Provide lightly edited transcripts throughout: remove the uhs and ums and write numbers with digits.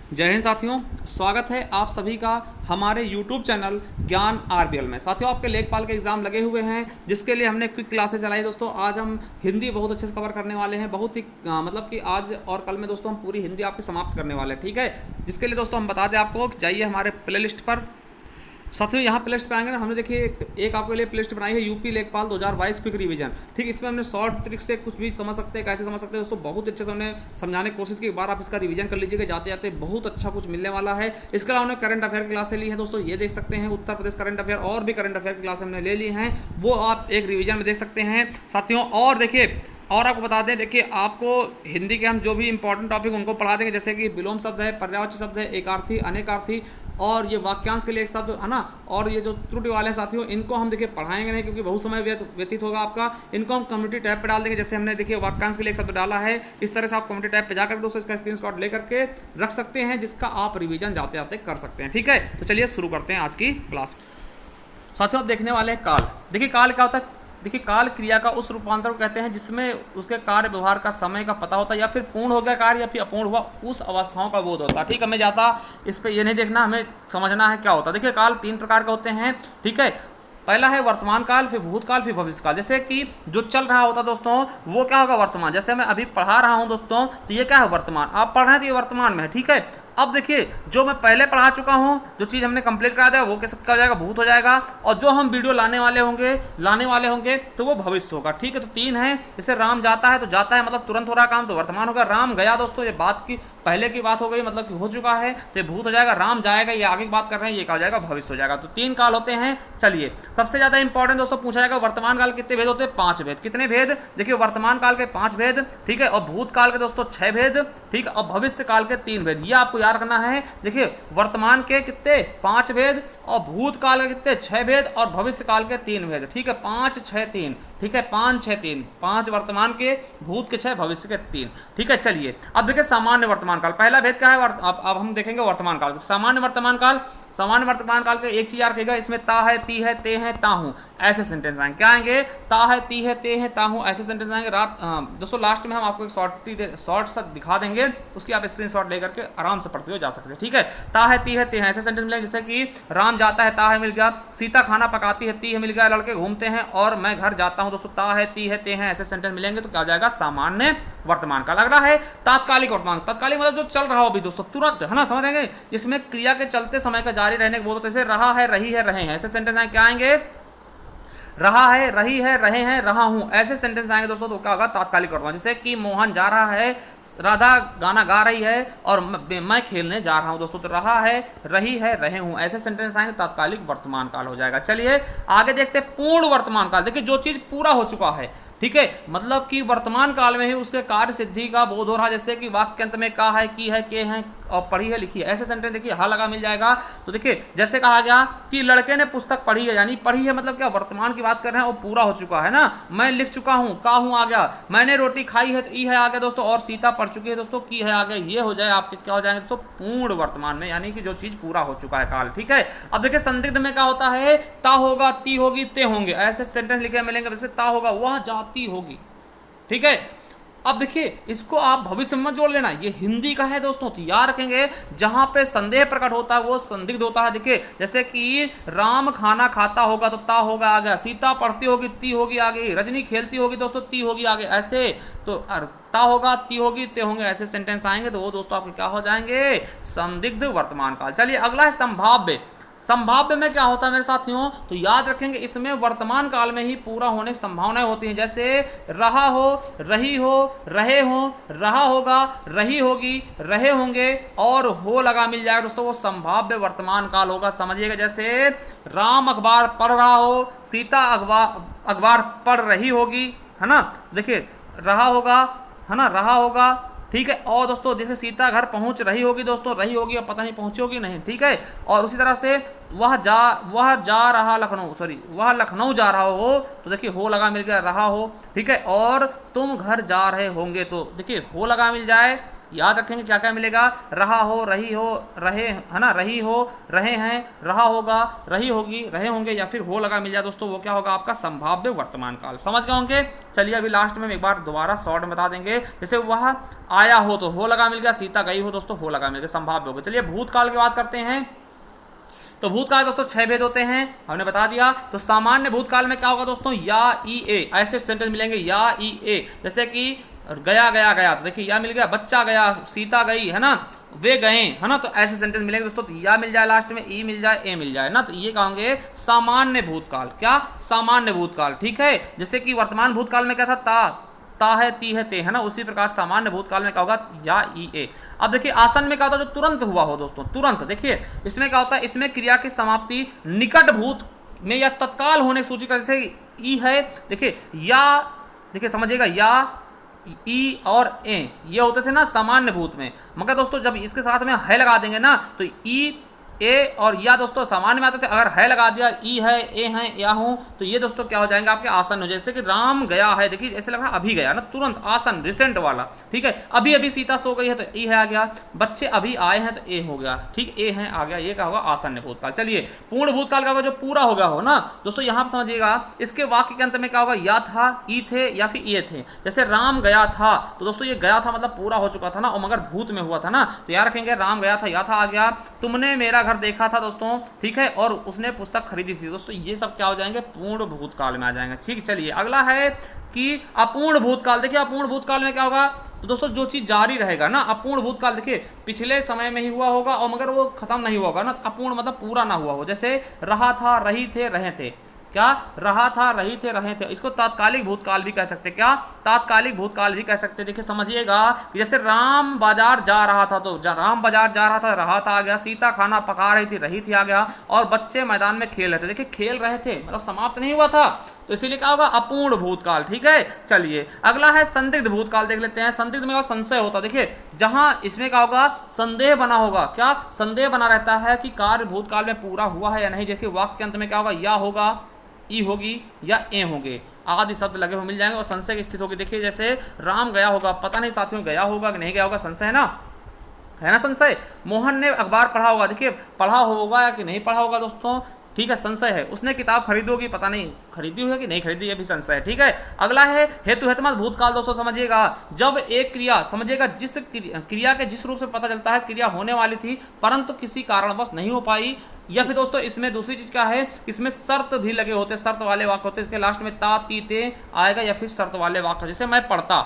जय हिंद साथियों, स्वागत है आप सभी का हमारे YouTube चैनल ज्ञान आरबीएल में। साथियों, आपके लेखपाल के एग्जाम लगे हुए हैं जिसके लिए हमने क्विक क्लासेस चलाई। दोस्तों, आज हम हिंदी बहुत अच्छे से कवर करने वाले हैं। बहुत ही मतलब कि आज और कल में दोस्तों हम पूरी हिंदी आपकी समाप्त करने वाले हैं। ठीक है, जिसके लिए दोस्तों हम बता दें आपको कि जाइए हमारे प्लेलिस्ट पर। साथियों, यहाँ प्ले लिस्ट पे आएंगे ना, हमने देखिए एक आपके लिए प्ले लिस्ट बनाई है यूपी लेखपाल 2022 क्विक रिवीजन। ठीक, इसमें हमने शॉर्ट ट्रिक से कुछ भी समझ सकते हैं, कैसे समझ सकते हैं दोस्तों, बहुत अच्छे से हमने समझाने की कोशिश की। एक बार आप इसका रिवीजन कर लीजिएगा, जाते जाते बहुत अच्छा कुछ मिलने वाला है। इसके अलावा हमने करंट अफेयर की क्लासें ली है दोस्तों, ये देख सकते हैं उत्तर प्रदेश करंट अफेयर और भी करंट अफेयर की क्लास हमने ले ली हैं, वो आप एक रिवीजन में देख सकते हैं साथियों। और देखिए, और आपको बता दें, देखिए आपको हिंदी के हम जो भी इंपॉर्टेंट टॉपिक उनको पढ़ा देंगे, जैसे कि विलोम शब्द है, पर्यायवाची शब्द है, एकार्थी, अनेकार्थी, और ये वाक्यांश के लिए एक शब्द है ना, और ये जो त्रुटि वाले साथियों, इनको हम देखिए पढ़ाएंगे नहीं क्योंकि बहुत समय व्यतीत होगा आपका। इनको हम कम्युनिटी टैब पे डाल देंगे। जैसे हमने देखिए वाक्यांश के लिए एक शब्द डाला है, इस तरह से आप कम्युनिटी टैब पे जाकर दोस्तों इसका स्क्रीनशॉट लेकर के रख सकते हैं, जिसका आप रिवीजन जाते जाते कर सकते हैं। ठीक है, तो चलिए शुरू करते हैं आज की क्लास। साथियों, आप देखने वाले हैं काल। देखिए काल क्या होता है। देखिए, काल क्रिया का उस रूपांतर को कहते हैं जिसमें उसके कार्य व्यवहार का समय का पता होता है, या फिर पूर्ण हो गया कार्य या फिर अपूर्ण हुआ, उस अवस्थाओं का बोध होता है। ठीक है, हमें ज़्यादा इस पर ये नहीं देखना, हमें समझना है क्या होता है। देखिए, काल 3 प्रकार के होते हैं। ठीक है, पहला है वर्तमान काल, फिर भूतकाल, फिर भविष्य काल। जैसे कि जो चल रहा होता है दोस्तों, वो क्या होगा, वर्तमान। जैसे मैं अभी पढ़ा रहा हूं दोस्तों, तो ये क्या है, वर्तमान। आप पढ़ रहे हैं तो ये वर्तमान में है। ठीक है, अब देखिए, जो मैं पहले पढ़ा चुका हूं, जो चीज़ हमने कंप्लीट करा दिया, वो कैसे क्या हो जाएगा, भूत हो जाएगा। और जो हम वीडियो लाने वाले होंगे तो वो भविष्य होगा। ठीक है, तो 3 है। जैसे राम जाता है, तो जाता है मतलब तुरंत हो रहा काम, तो वर्तमान होगा। राम गया दोस्तों, ये बात की पहले की बात हो गई, मतलब कि हो चुका है, तो ये भूत हो जाएगा। राम जाएगा, ये आगे की बात कर रहे हैं, ये क्या हो जाएगा, भविष्य हो जाएगा। तो 3 काल होते हैं। चलिए, सबसे ज्यादा इंपॉर्टेंट दोस्तों पूछा जाएगा, वर्तमान काल कितने भेद होते हैं, 5 भेद। कितने भेद, देखिए वर्तमान काल के 5 भेद। ठीक है, और भूत काल के दोस्तों 6 भेद। ठीक है, और भविष्य काल के 3 भेद। ये आपको याद करना है। देखिए, वर्तमान के कितने, 5 भेद, और भूत काल के कितने, 6 भेद, और भविष्य काल के 3 भेद। ठीक है, 5 6 3। ठीक है, 5 6 3, 5 वर्तमान के, भूत के 6, भविष्य के 3। ठीक है, चलिए अब देखिए सामान्य वर्तमान काल। पहला भेद क्या है, अब हम देखेंगे वर्तमान काल। सामान्य वर्तमान काल, सामान्य वर्तमान काल के एक चीज याद रखिएगा, इसमें ता है, ती है, ते है, ता हूं, ऐसे सेंटेंस आएंगे। क्या आएंगे, ता है, ती है, ते है, ता हूं, ऐसे सेंटेंस आएंगे। दोस्तों लास्ट में हम आपको एक शॉर्ट सा दिखा देंगे, उसकी आप स्क्रीनशॉट लेकर के आराम से पढ़ते हुए जा सकते हैं। ठीक है, ता है, ती है, ते है, ऐसे सेंटेंस मिलेंगे। जैसे कि राम जाता है, ता है मिल गया। सीता खाना पकाती है, ती है मिल गया। लड़के घूमते हैं, और मैं घर जाता हूं दोस्तों, ता है, ती है, ते हैं, ऐसे सेंटेंस मिलेंगे। तो क्या हो जाएगा, सामान्य वर्तमान काल। अगला है तात्कालिक वर्तमान। तात्कालिक मतलब जो चल रहा हो अभी दोस्तों, तुरंत, है ना, समझ रहे हैं। इसमें क्रिया के चलते समय का जारी रहने के बोल होते हैं। रहा है, रही है, रहे हैं, ऐसे सेंटेंस आएंगे। क्या आएंगे, रहा है, रही है, रहे हैं, रहा हूं, ऐसे सेंटेंस आएंगे दोस्तों। तो क्या होगा, तात्कालिक वर्तमान। जैसे कि मोहन जा रहा है, राधा गाना गा रही है, और मैं खेलने जा रहा हूं दोस्तों। तो रहा है, रही है, रहे हूं, ऐसे सेंटेंस आएंगे, तात्कालिक वर्तमान काल हो जाएगा। चलिए आगे देखते हैं पूर्ण वर्तमान काल। देखिए, जो चीज पूरा हो चुका है, ठीक है, मतलब कि वर्तमान काल में ही उसके कार्य सिद्धि का बोध हो रहा है। जैसे कि वाक्य अंत में का है, की है, के हैं, और पढ़ी है, लिखी है, ऐसे सेंटेंस देखिए हा लगा मिल जाएगा। तो देखिए, जैसे कहा गया कि लड़के ने पुस्तक पढ़ी है, यानी पढ़ी है मतलब क्या, वर्तमान की बात कर रहे हैं, वो पूरा हो चुका है ना। मैं लिख चुका हूं, का हूं आ गया। मैंने रोटी खाई है, तो ई है आ गया दोस्तों। और सीता पढ़ चुकी है दोस्तों, की है आ गया। ये हो जाए आपके क्या हो जाएंगे दोस्तों, पूर्ण वर्तमान में, यानी कि जो चीज पूरा हो चुका है काल। ठीक है, अब देखिए संदिग्ध में क्या होता है, ता होगा, ती होगी, ते होंगे, ऐसे सेंटेंस लिखे मिलेंगे। जैसे ता होगा, वह जाती होगी। ठीक है, अब देखिए इसको आप भविष्य में जोड़ लेना, ये हिंदी का है दोस्तों, तो याद रखेंगे जहां पे संदेह प्रकट होता है वो संदिग्ध होता है। देखिए, जैसे कि राम खाना खाता होगा, तो ता होगा आ गया। सीता पढ़ती होगी, ती होगी आ गई। रजनी खेलती होगी दोस्तों, ती होगी आगे। ऐसे तो ता होगा, ती होगी, ते होंगे, ऐसे सेंटेंस आएंगे, तो वो दोस्तों आपके क्या हो जाएंगे, संदिग्ध वर्तमान काल। चलिए अगला है संभाव्य। संभाव्य में क्या होता है मेरे साथियों, तो याद रखेंगे इसमें वर्तमान काल में ही पूरा होने की संभावनाएं होती हैं। जैसे रहा हो, रही हो, रहे हो, रहा होगा, रही होगी, रहे होंगे, और हो लगा मिल जाएगा दोस्तों, वो संभाव्य वर्तमान काल होगा। समझिएगा, जैसे राम अखबार पढ़ रहा हो, सीता अखबार पढ़ रही होगी, है ना। देखिए रहा होगा, है ना, रहा होगा। ठीक है, और दोस्तों जैसे सीता घर पहुंच रही होगी दोस्तों, रही होगी, अब पता नहीं पहुंची होगी नहीं। ठीक है, और उसी तरह से वह जा रहा लखनऊ, सॉरी वह लखनऊ जा रहा हो, तो देखिए हो लगा मिल गया, रहा हो। ठीक है, और तुम घर जा रहे होंगे, तो देखिए हो लगा मिल जाए, याद रखेंगे क्या क्या मिलेगा, रहा हो, रही हो, रहे, है ना, रही हो, रहे हैं, रहा होगा, रही होगी, रहे होंगे, या फिर हो लगा मिल जाए दोस्तों, वो क्या होगा आपका संभाव्य वर्तमान काल। समझ गए होंगे। चलिए अभी लास्ट में एक बार दोबारा शॉर्ट में बता देंगे। जैसे वह आया हो तो हो लगा मिल गया, सीता गई हो दोस्तों हो लगा मिल गया, संभाव्य हो गया। चलिए भूतकाल की बात करते हैं। तो भूतकाल दोस्तों 6 भेद होते हैं, हमने बता दिया। तो सामान्य भूतकाल में क्या होगा दोस्तों, या ई ए, ऐसे सेंटेंस मिलेंगे या ई ए। जैसे कि गया गया गया, तो देखिए या मिल गया, बच्चा गया, सीता गई, है ना, वे गए, है ना, तो ऐसे सेंटेंस मिलेंगे दोस्तों। तो या मिल जाए लास्ट में, ई मिल जाए, ए मिल जाए ना, तो ये कहोगे सामान्य भूतकाल। क्या, सामान्य भूतकाल, ठीक है। जैसे कि वर्तमान भूतकाल में क्या था, ता है, ती है, ते, है ना, उसी प्रकार सामान्य भूतकाल में क्या होगा, या ई ए। अब देखिए आसन में क्या होता है, जो तुरंत हुआ हो दोस्तों, तुरंत। देखिए इसमें क्या होता है, इसमें क्रिया की समाप्ति निकट भूत में या तत्काल होने की सूची का, जैसे ई है, देखिए या, देखिए समझिएगा, या, ई और ए ये होते थे ना सामान्य भूत में, मगर दोस्तों जब इसके साथ में है लगा देंगे ना, तो ई, ए और या दोस्तों सामान्य में आते थे। अगर है लगा दिया, ई है, ए है, या हूं, तो ये दोस्तों क्या हो जाएंगे आपके आसन हो। जैसे कि राम गया है, देखिए ऐसे लग रहा है अभी गया ना, तुरंत आसन, रिसेंट वाला, ठीक है। अभी अभी सीता सो गई है तो ई है आ गया, बच्चे अभी आए हैं तो ए हो गया, ठीक, ए है आ गया, ये क्या होगा आसन्न भूतकाल। चलिए पूर्ण भूतकाल का होगा जो पूरा हो गया हो ना दोस्तों, यहां पर समझिएगा इसके वाक्य के अंत में क्या होगा, या था, ई थे, या फिर ये थे। जैसे राम गया था, तो दोस्तों ये गया था मतलब पूरा हो चुका था ना, और मगर भूत में हुआ था ना, तो याद रखेंगे राम गया था, या था आ गया, तुमने मेरा घर देखा था दोस्तों, ठीक है, और उसने पुस्तक खरीदी थी दोस्तों, ये सब क्या हो जाएंगे, पूर्ण भूतकाल में आ जाएंगे। ठीक, चलिए अगला है कि अपूर्ण भूतकाल। देखिए अपूर्ण भूतकाल में क्या होगा, तो दोस्तों जो चीज जारी रहेगा ना, अपूर्ण भूतकाल देखिए पिछले समय में ही हुआ होगा और मगर वो खत्म नहीं हुआ होगा ना, अपूर्ण मतलब पूरा ना हुआ हो। जैसे रहा था, रही थे, रहे थे, क्या, रहा था, रही थे, रहे थे, इसको तात्कालिक भूतकाल भी कह सकते, क्या, तात्कालिक भूतकाल भी कह सकते। देखिए समझिएगा कि जैसे राम बाजार जा रहा था, तो राम बाजार जा रहा था, रहा था आ गया, सीता खाना पका रही थी, रही थी आ गया, और बच्चे मैदान में खेल रहे थे, देखिए खेल रहे थे मतलब समाप्त नहीं हुआ था, तो इसीलिए क्या होगा, अपूर्ण भूतकाल। ठीक है, चलिए अगला है संदिग्ध भूतकाल देख लेते हैं। संदिग्ध में संशय होता, देखिए जहां इसमें क्या होगा, संदेह बना होगा, क्या, संदेह बना रहता है कि कार्य भूतकाल में पूरा हुआ है या नहीं। देखिए वाक्य के अंत में क्या होगा, या होगा, ई होगी, या ए होंगे, आदि शब्द लगे हुए मिल जाएंगे और संशय की स्थिति होगी। देखिए जैसे राम गया होगा, पता नहीं साथियों गया होगा कि नहीं गया होगा, संशय है ना संशय। मोहन ने अखबार पढ़ा होगा, देखिए पढ़ा होगा या कि नहीं पढ़ा होगा दोस्तों, ठीक है, संशय है। उसने किताब खरीदी होगी, पता नहीं खरीदी हुई है कि नहीं खरीदी, ये भी संशय है। ठीक है, अगला है हेतु हेतुमत भूतकाल। दोस्तों समझिएगा, जब एक क्रिया, समझिएगा जिस क्रिया के जिस रूप से पता चलता है क्रिया होने वाली थी परंतु किसी कारणवश नहीं हो पाई, या फिर दोस्तों इसमें दूसरी चीज क्या है, इसमें शर्त भी लगे होते, शर्त वाले वाक्य होते, इसके लास्ट में ता, ती, ते आएगा, या फिर शर्त वाले वाक्य। जैसे मैं पढ़ता,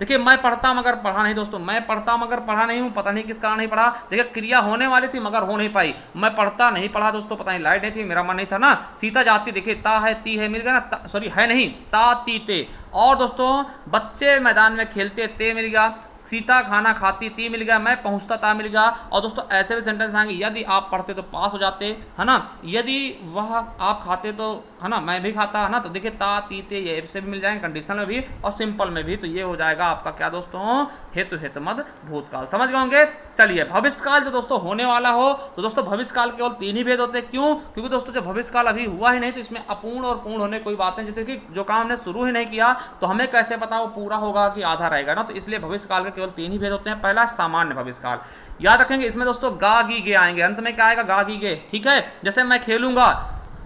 देखिए मैं पढ़ता मगर पढ़ा नहीं दोस्तों, मैं पढ़ता मगर पढ़ा नहीं हूं, पता नहीं किस कारण नहीं पढ़ा। देखिए क्रिया होने वाली थी मगर हो नहीं पाई, मैं पढ़ता नहीं पढ़ा दोस्तों, पता नहीं लाइट नहीं थी, मेरा मन नहीं था ना। सीता जाती, देखिए ता है, ती है, मिल गया ना, सॉरी है नहीं, ता, ती, ते। और दोस्तों बच्चे मैदान में खेलते, ते मिल गया, सीता खाना खाती, ती मिल गया, मैं पहुंचता, ता मिल गया। और दोस्तों ऐसे भी सेंटेंस आएंगे, यदि आप पढ़ते तो पास हो जाते, है ना, यदि वह आप खाते तो, है ना, मैं भी खाता, है ना। तो देखिए ता, ती, ते ये से भी मिल जाएंगे, कंडीशनल में भी और सिंपल में भी। तो ये हो जाएगा आपका क्या दोस्तों, हेतु हेतुमत भूतकाल। समझ गए होंगे। चलिए भविष्यकाल जो दोस्तों होने वाला हो, तो दोस्तों भविष्यकाल केवल 3 ही भेद होते हैं। क्यों, क्योंकि दोस्तों जब भविष्यकाल अभी हुआ ही नहीं तो इसमें अपूर्ण और पूर्ण होने कोई बात नहीं। जैसे कि जो काम हमने शुरू ही नहीं किया तो हमें कैसे पता वो पूरा होगा कि आधा रहेगा ना, तो इसलिए भविष्यकाल के केवल 3 ही भेद होते हैं। पहला सामान्य भविष्यकाल, याद रखेंगे इसमें दोस्तों गा, गी, गे आएंगे, अंत में क्या आएगा, गा, गी, गे। ठीक है, जैसे मैं खेलूंगा,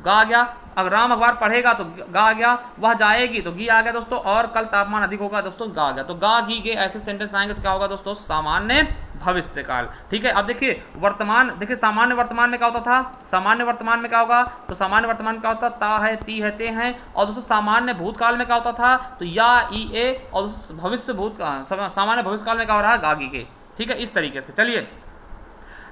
गा आ गया, अगर राम अखबार पढ़ेगा तो गा आ गया, वह जाएगी तो गी आ गया दोस्तों, और कल तापमान अधिक होगा दोस्तों, गा आ गया। तो गा, गी, गे ऐसे सेंटेंस आएंगे तो क्या होगा दोस्तों, सामान्य भविष्यकाल। ठीक है, अब देखिए वर्तमान, देखिए सामान्य वर्तमान में क्या होता था, सामान्य वर्तमान में क्या होगा, तो सामान्य वर्तमान क्या होता, ता है, ती है, ते हैं। और दोस्तों सामान्य भूतकाल में क्या होता था, तो या, ई, ए। और भविष्य सामान्य भविष्यकाल में क्या हो रहा है, गा, गी, गे। ठीक है, इस तरीके से। चलिए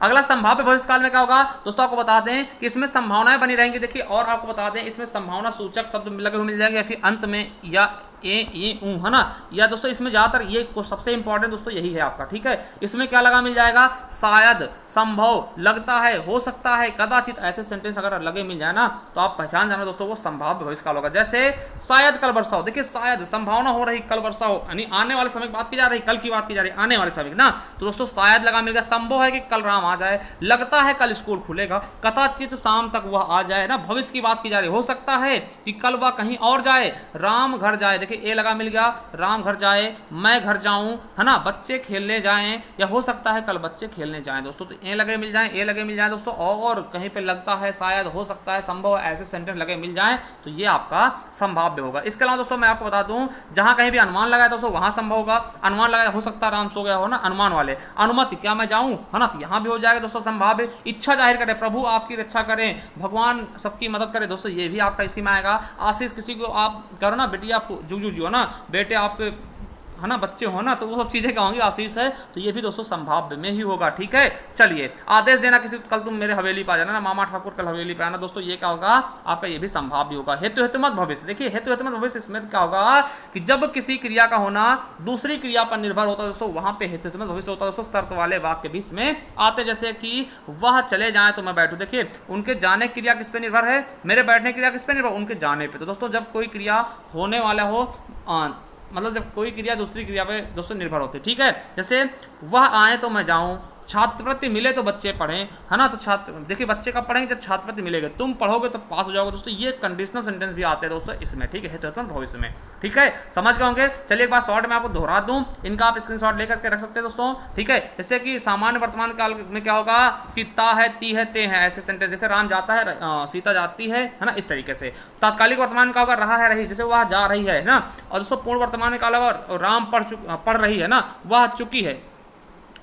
अगला संभाव्य भविष्यकाल में क्या होगा दोस्तों, आपको बता दें कि इसमें संभावनाएं बनी रहेंगी। देखिए और आपको बता दें इसमें संभावना सूचक शब्द लगे हुए मिल जाएंगे, या फिर अंत में या ए, ऊ, है ना, या दोस्तों इसमें ज्यादातर ये सबसे इंपॉर्टेंट दोस्तों यही है आपका। ठीक है, इसमें क्या लगा मिल जाएगा, शायद, संभव, लगता है, हो सकता है, कदाचित, ऐसे सेंटेंस अगर लगे मिल जाए ना तो आप पहचान जाना दोस्तों वो संभाव्य भविष्यकाल होगा। जैसे शायद कल वर्षा हो, देखिए शायद संभावना हो रही कल वर्षा हो, यानी आने वाले समय की बात की जा रही, कल की बात की जा रही, आने वाले समय ना, तो दोस्तों शायद लगा मिल गया। संभव है कि कल राम आ जाए, लगता है कल स्कूल खुलेगा, कदाचित शाम तक वह आ जाए ना, भविष्य की बात की जा रही, हो सकता है कि कल वह कहीं और जाए, राम घर जाए। देखिए देखिए ए लगा मिल गया, राम घर जाए, मैं घर जाऊं, है ना, बच्चे खेलने जाएं, या हो सकता है कल बच्चे खेलने जाएं दोस्तों। तो ए लगे मिल जाएं, ए लगे मिल जाएं दोस्तों, और कहीं पे लगता है, शायद, हो सकता है, संभव, ऐसे सेंटेंस लगे मिल जाएं तो ये आपका संभाव्य होगा। इसके अलावा दोस्तों मैं आपको बता दूं, जहां कहीं भी अनुमान लगाया दोस्तों वहां संभव होगा। अनुमान लगाया, हो सकता है राम सो गया हो ना, अनुमान वाले। अनुमति, क्या मैं जाऊं, है ना, तो यहां भी हो जाएगा दोस्तों संभाव्य। इच्छा जाहिर करे, प्रभु आपकी रक्षा करें, भगवान सबकी मदद करे दोस्तों, ये भी आपका इसी में आएगा। आशीष, किसी को आप करो ना, बेटी आप जो ना, बेटे आपके, है ना, बच्चे हो ना, तो वो सब चीजें कहोगे आशीष है, तो ये भी दोस्तों संभाव्य में ही होगा। ठीक है, चलिए। आदेश देना किसी को, कल तुम मेरे हवेली पे आ जाना ना, मामा ठाकुर कल हवेली पे आना दोस्तों, ये क्या होगा आपका, ये भी संभाव्य होगा। हेतु हेतुमत भविष्य, देखिए हेतु हेतुमत भविष्य, इसमें क्या होगा कि जब किसी क्रिया का होना दूसरी क्रिया पर निर्भर होता है दोस्तों, वहां पे हेतु हेतुमत भविष्य होता है दोस्तों। शर्त वाले वाक्य भी इसमें आते, जैसे कि वह चले जाए तो मैं बैठूं। देखिए उनके जाने की क्रिया किस पे निर्भर है, मेरे बैठने की क्रिया किस पे निर्भर, उनके जाने पे। तो दोस्तों जब कोई क्रिया होने वाला हो, मतलब जब कोई क्रिया दूसरी क्रिया पे दोस्तों निर्भर होती है। ठीक है, जैसे वह आए तो मैं जाऊं, छात्रवृत्ति मिले तो बच्चे पढ़ें, है ना, तो छात्र, देखिए बच्चे कब पढ़ेंगे, जब छात्रवृत्ति मिलेगी, तुम पढ़ोगे तो पास हो जाओगे दोस्तों। ये कंडीशनल सेंटेंस भी आते हैं दोस्तों इसमें। ठीक है, हेतु भविष्य में। ठीक है, समझ गए होंगे। चलिए एक बार शॉर्ट में आपको दोहरा दूं, इनका आप स्क्रीनशॉट लेकर के रख सकते हैं दोस्तों। ठीक है, जैसे कि सामान्य वर्तमान काल में क्या होगा कि ता है, ती है, ते है, ऐसे सेंटेंस, जैसे राम जाता है, सीता जाती है ना, इस तरीके से। तात्कालिक वर्तमान में क्या होगा, रहा है, रही, जैसे वह जा रही है ना। और दोस्तों पूर्ण वर्तमान में क्या होगा, राम पढ़ रही है ना, वह चुकी है,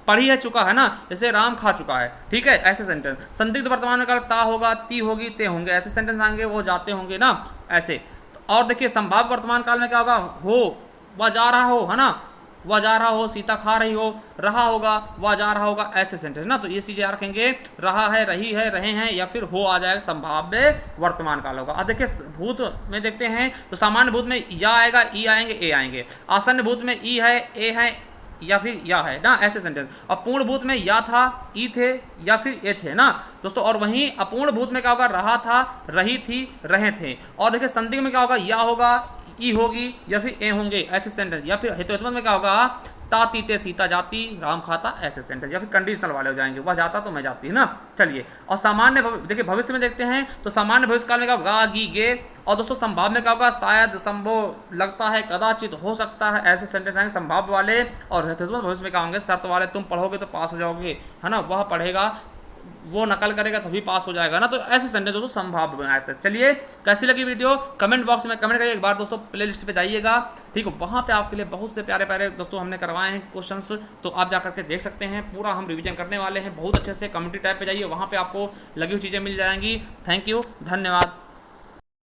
पढ़ी है, चुका है ना, जैसे राम खा चुका है। ठीक है, ऐसे सेंटेंस। संदिग्ध वर्तमान में क्या, ता होगा, ती होगी, ते होंगे, ऐसे सेंटेंस आएंगे, वो जाते होंगे ना, ऐसे। और देखिए संभाव्य वर्तमान काल में क्या होगा, हो, वह जा रहा हो, है ना, वह जा रहा हो, सीता खा रही हो, रहा होगा, वह जा रहा होगा, ऐसे सेंटेंस ना। तो ये चीजें याद रखेंगे, रहा है, रही है, रहे हैं, या फिर हो आ जाएगा, संभाव्य वर्तमान काल होगा। अब देखिए भूत में देखते हैं, तो सामान्य भूत में या आएगा, ई आएंगे, ए आएंगे। आसन्न भूत में ई है, ए है, या फिर या है ना, ऐसे सेंटेंस। और पूर्ण भूत में या था, ई थे, या फिर ए थे ना दोस्तों। और वहीं अपूर्ण भूत में क्या होगा, रहा था, रही थी, रहे थे। और देखिए संदिग्ध में क्या होगा, या होगा, ई होगी, या फिर ए होंगे, ऐसे सेंटेंस। या फिर हेतुमत में क्या होगा, ता तीते सीता जाती, राम खाता, ऐसे सेंटेंस। या फिर कंडीशनल वाले हो जाएंगे, वह जाता तो मैं जाती, है ना। चलिए, और सामान्य देखिए भविष्य में देखते हैं, तो सामान्य भविष्य काल में क्या होगा, गा, गी, गे। और दोस्तों संभाव्य में क्या होगा, शायद, संभव, लगता है, कदाचित, हो सकता है, ऐसे सेंटेंस आएंगे संभाव्य वाले। और हेतुमत भविष्य में क्या होंगे, शर्त वाले, तुम पढ़ोगे तो पास हो जाओगे, है ना, वह पढ़ेगा, वो नकल करेगा तभी पास हो जाएगा ना। तो ऐसे सेंटेंस दोस्तों संभाव्य में आते हैं। चलिए, कैसी लगी वीडियो कमेंट बॉक्स में कमेंट करिए। एक बार दोस्तों प्लेलिस्ट पे जाइएगा, ठीक है, वहाँ पे आपके लिए बहुत से प्यारे प्यारे दोस्तों हमने करवाए हैं क्वेश्चंस, तो आप जा करके देख सकते हैं। पूरा हम रिवीजन करने वाले हैं बहुत अच्छे से। कम्युनिटी टैब पे जाइए, वहाँ पे आपको लगी हुई चीज़ें मिल जाएंगी। थैंक यू, धन्यवाद।